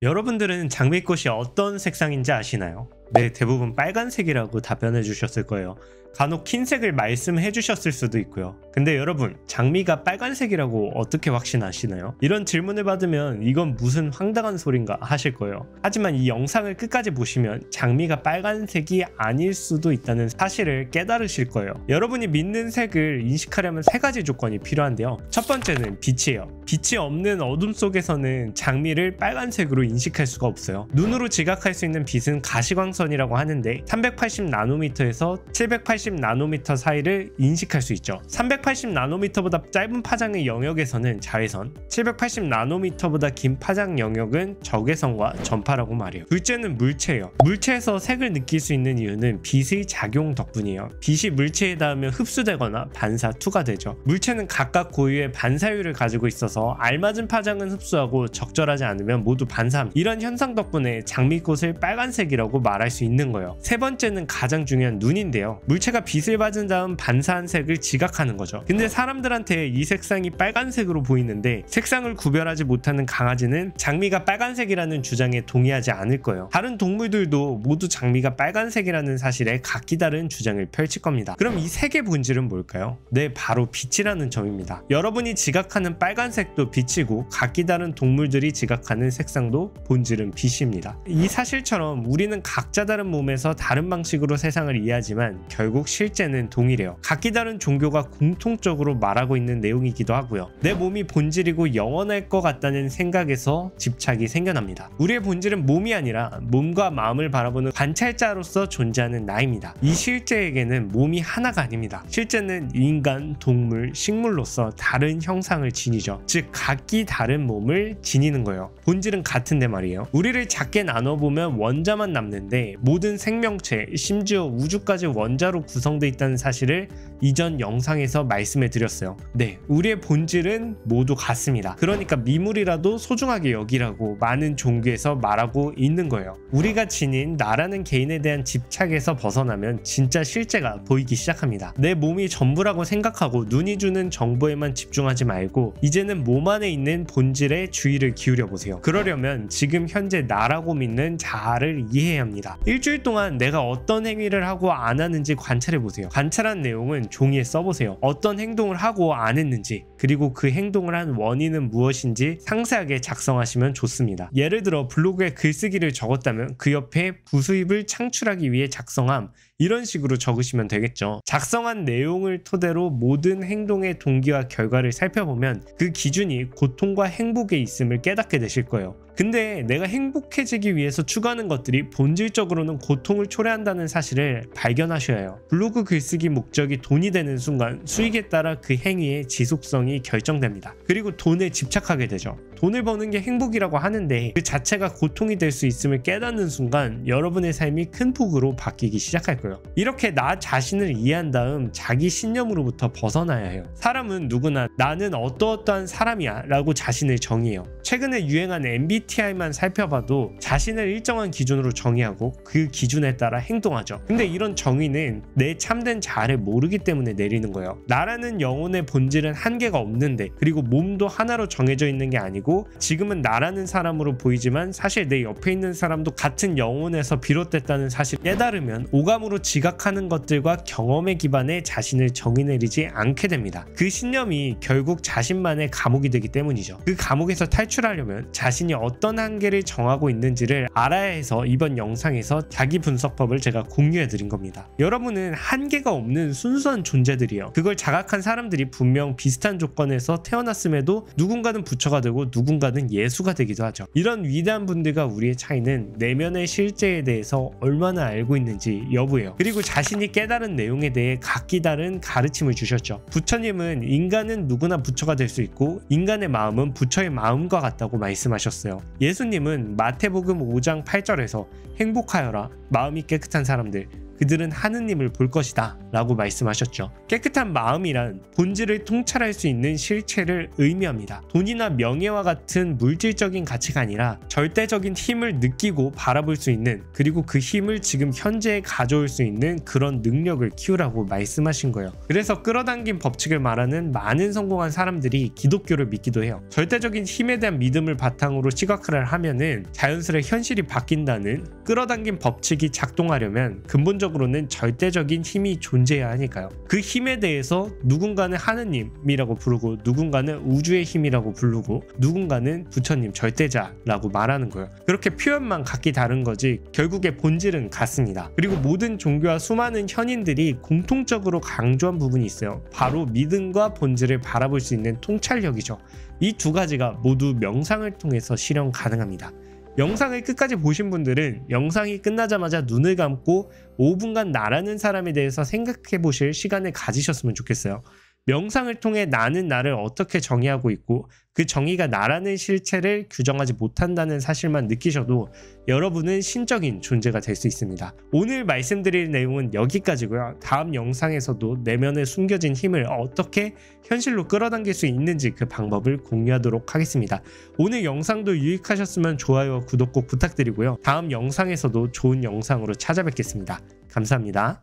여러분들은 장미꽃이 어떤 색상인지 아시나요? 네, 대부분 빨간색이라고 답변해 주셨을 거예요. 간혹 흰색을 말씀해 주셨을 수도 있고요. 근데 여러분, 장미가 빨간색이라고 어떻게 확신하시나요? 이런 질문을 받으면 이건 무슨 황당한 소린가 하실 거예요. 하지만 이 영상을 끝까지 보시면 장미가 빨간색이 아닐 수도 있다는 사실을 깨달으실 거예요. 여러분이 믿는 색을 인식하려면 세 가지 조건이 필요한데요. 첫 번째는 빛이에요. 빛이 없는 어둠 속에서는 장미를 빨간색으로 인식할 수가 없어요. 눈으로 지각할 수 있는 빛은 가시광선이라고 하는데 380나노미터에서 780나노미터 사이를 인식할 수 있죠. 380나노미터보다 짧은 파장의 영역에서는 자외선, 780나노미터보다 긴 파장 영역은 적외선과 전파라고 말해요. 둘째는 물체예요. 물체에서 색을 느낄 수 있는 이유는 빛의 작용 덕분이에요. 빛이 물체에 닿으면 흡수되거나 반사, 투가 되죠. 물체는 각각 고유의 반사율을 가지고 있어서 알맞은 파장은 흡수하고 적절하지 않으면 모두 반사합니다. 이런 현상 덕분에 장미꽃을 빨간색이라고 말할 수 있는 거예요. 세 번째는 가장 중요한 눈인데요. 물체가 빛을 받은 다음 반사한 색을 지각하는 거죠. 근데 사람들한테 이 색상이 빨간색으로 보이는데 색상을 구별하지 못하는 강아지는 장미가 빨간색이라는 주장에 동의하지 않을 거예요. 다른 동물들도 모두 장미가 빨간색이라는 사실에 각기 다른 주장을 펼칠 겁니다. 그럼 이 색의 본질은 뭘까요? 네, 바로 빛이라는 점입니다. 여러분이 지각하는 빨간색도 빛이고 각기 다른 동물들이 지각하는 색상도 본질은 빛입니다. 이 사실처럼 우리는 각자 다른 몸에서 다른 방식으로 세상을 이해하지만 결국 실제는 동일해요. 각기 다른 종교가 공통적으로 말하고 있는 내용이기도 하고요. 내 몸이 본질이고 영원할 것 같다는 생각에서 집착이 생겨납니다. 우리의 본질은 몸이 아니라 몸과 마음을 바라보는 관찰자로서 존재하는 나입니다. 이 실제에게는 몸이 하나가 아닙니다. 실제는 인간, 동물, 식물로서 다른 형상을 지니죠. 즉 각기 다른 몸을 지니는 거예요. 본질은 같은데 말이에요. 우리를 작게 나눠보면 원자만 남는데 모든 생명체, 심지어 우주까지 원자로 구성되어 있다는 사실을 이전 영상에서 말씀해 드렸어요. 네, 우리의 본질은 모두 같습니다. 그러니까 미물이라도 소중하게 여기라고 많은 종교에서 말하고 있는 거예요. 우리가 지닌 나라는 개인에 대한 집착에서 벗어나면 진짜 실제가 보이기 시작합니다. 내 몸이 전부라고 생각하고 눈이 주는 정보에만 집중하지 말고 이제는 몸 안에 있는 본질에 주의를 기울여 보세요. 그러려면 지금 현재 나라고 믿는 자아를 이해해야 합니다. 일주일 동안 내가 어떤 행위를 하고 안 하는지 관찰해 보세요. 관찰한 내용은 종이에 써보세요. 어떤 행동을 하고 안 했는지, 그리고 그 행동을 한 원인은 무엇인지 상세하게 작성하시면 좋습니다. 예를 들어 블로그에 글쓰기를 적었다면 그 옆에 부수입을 창출하기 위해 작성함, 이런 식으로 적으시면 되겠죠. 작성한 내용을 토대로 모든 행동의 동기와 결과를 살펴보면 그 기준이 고통과 행복에 있음을 깨닫게 되실 거예요. 근데 내가 행복해지기 위해서 추구하는 것들이 본질적으로는 고통을 초래한다는 사실을 발견하셔야 해요. 블로그 글쓰기 목적이 돈이 되는 순간 수익에 따라 그 행위의 지속성이 결정됩니다. 그리고 돈에 집착하게 되죠. 돈을 버는 게 행복이라고 하는데 그 자체가 고통이 될 수 있음을 깨닫는 순간 여러분의 삶이 큰 폭으로 바뀌기 시작할 거예요. 이렇게 나 자신을 이해한 다음 자기 신념으로부터 벗어나야 해요. 사람은 누구나 나는 어떠어떠한 사람이야 라고 자신을 정의해요. 최근에 유행한 MBTI만 살펴봐도 자신을 일정한 기준으로 정의하고 그 기준에 따라 행동하죠. 근데 이런 정의는 내 참된 자아를 모르기 때문에 내리는 거예요. 나라는 영혼의 본질은 한계가 없는데, 그리고 몸도 하나로 정해져 있는 게 아니고 지금은 나라는 사람으로 보이지만 사실 내 옆에 있는 사람도 같은 영혼에서 비롯됐다는 사실을 깨달으면 오감으로 지각하는 것들과 경험에 기반해 자신을 정의 내리지 않게 됩니다. 그 신념이 결국 자신만의 감옥이 되기 때문이죠. 그 감옥에서 탈출하려면 자신이 어떤 한계를 정하고 있는지를 알아야 해서 이번 영상에서 자기 분석법을 제가 공유해 드린 겁니다. 여러분은 한계가 없는 순수한 존재들이에요. 그걸 자각한 사람들이 분명 비슷한 조건에서 태어났음에도 누군가는 부처가 되고 누군가는 예수가 되기도 하죠. 이런 위대한 분들과 우리의 차이는 내면의 실제에 대해서 얼마나 알고 있는지 여부예요. 그리고 자신이 깨달은 내용에 대해 각기 다른 가르침을 주셨죠. 부처님은 인간은 누구나 부처가 될 수 있고 인간의 마음은 부처의 마음과 같다고 말씀하셨어요. 예수님은 마태복음 5장 8절에서 행복하여라, 마음이 깨끗한 사람들, 그들은 하느님을 볼 것이다 라고 말씀하셨죠. 깨끗한 마음이란 본질을 통찰할 수 있는 실체를 의미합니다. 돈이나 명예와 같은 물질적인 가치가 아니라 절대적인 힘을 느끼고 바라볼 수 있는, 그리고 그 힘을 지금 현재에 가져올 수 있는 그런 능력을 키우라고 말씀하신 거예요. 그래서 끌어당긴 법칙을 말하는 많은 성공한 사람들이 기독교를 믿기도 해요. 절대적인 힘에 대한 믿음을 바탕으로 시각화를 하면은 자연스레 현실이 바뀐다는 끌어당긴 법칙이 작동하려면 근본적으로는 절대적인 힘이 존재해야 하니까요. 그 힘에 대해서 누군가는 하느님이라고 부르고, 누군가는 우주의 힘이라고 부르고, 누군가는 부처님 절대자라고 말하는 거예요. 그렇게 표현만 각기 다른 거지 결국에 본질은 같습니다. 그리고 모든 종교와 수많은 현인들이 공통적으로 강조한 부분이 있어요. 바로 믿음과 본질을 바라볼 수 있는 통찰력이죠. 이 두 가지가 모두 명상을 통해서 실현 가능합니다. 영상을 끝까지 보신 분들은 영상이 끝나자마자 눈을 감고 5분간 나라는 사람에 대해서 생각해 보실 시간을 가지셨으면 좋겠어요. 명상을 통해 나는 나를 어떻게 정의하고 있고 그 정의가 나라는 실체를 규정하지 못한다는 사실만 느끼셔도 여러분은 신적인 존재가 될 수 있습니다. 오늘 말씀드릴 내용은 여기까지고요. 다음 영상에서도 내면에 숨겨진 힘을 어떻게 현실로 끌어당길 수 있는지 그 방법을 공유하도록 하겠습니다. 오늘 영상도 유익하셨으면 좋아요와 구독 꼭 부탁드리고요. 다음 영상에서도 좋은 영상으로 찾아뵙겠습니다. 감사합니다.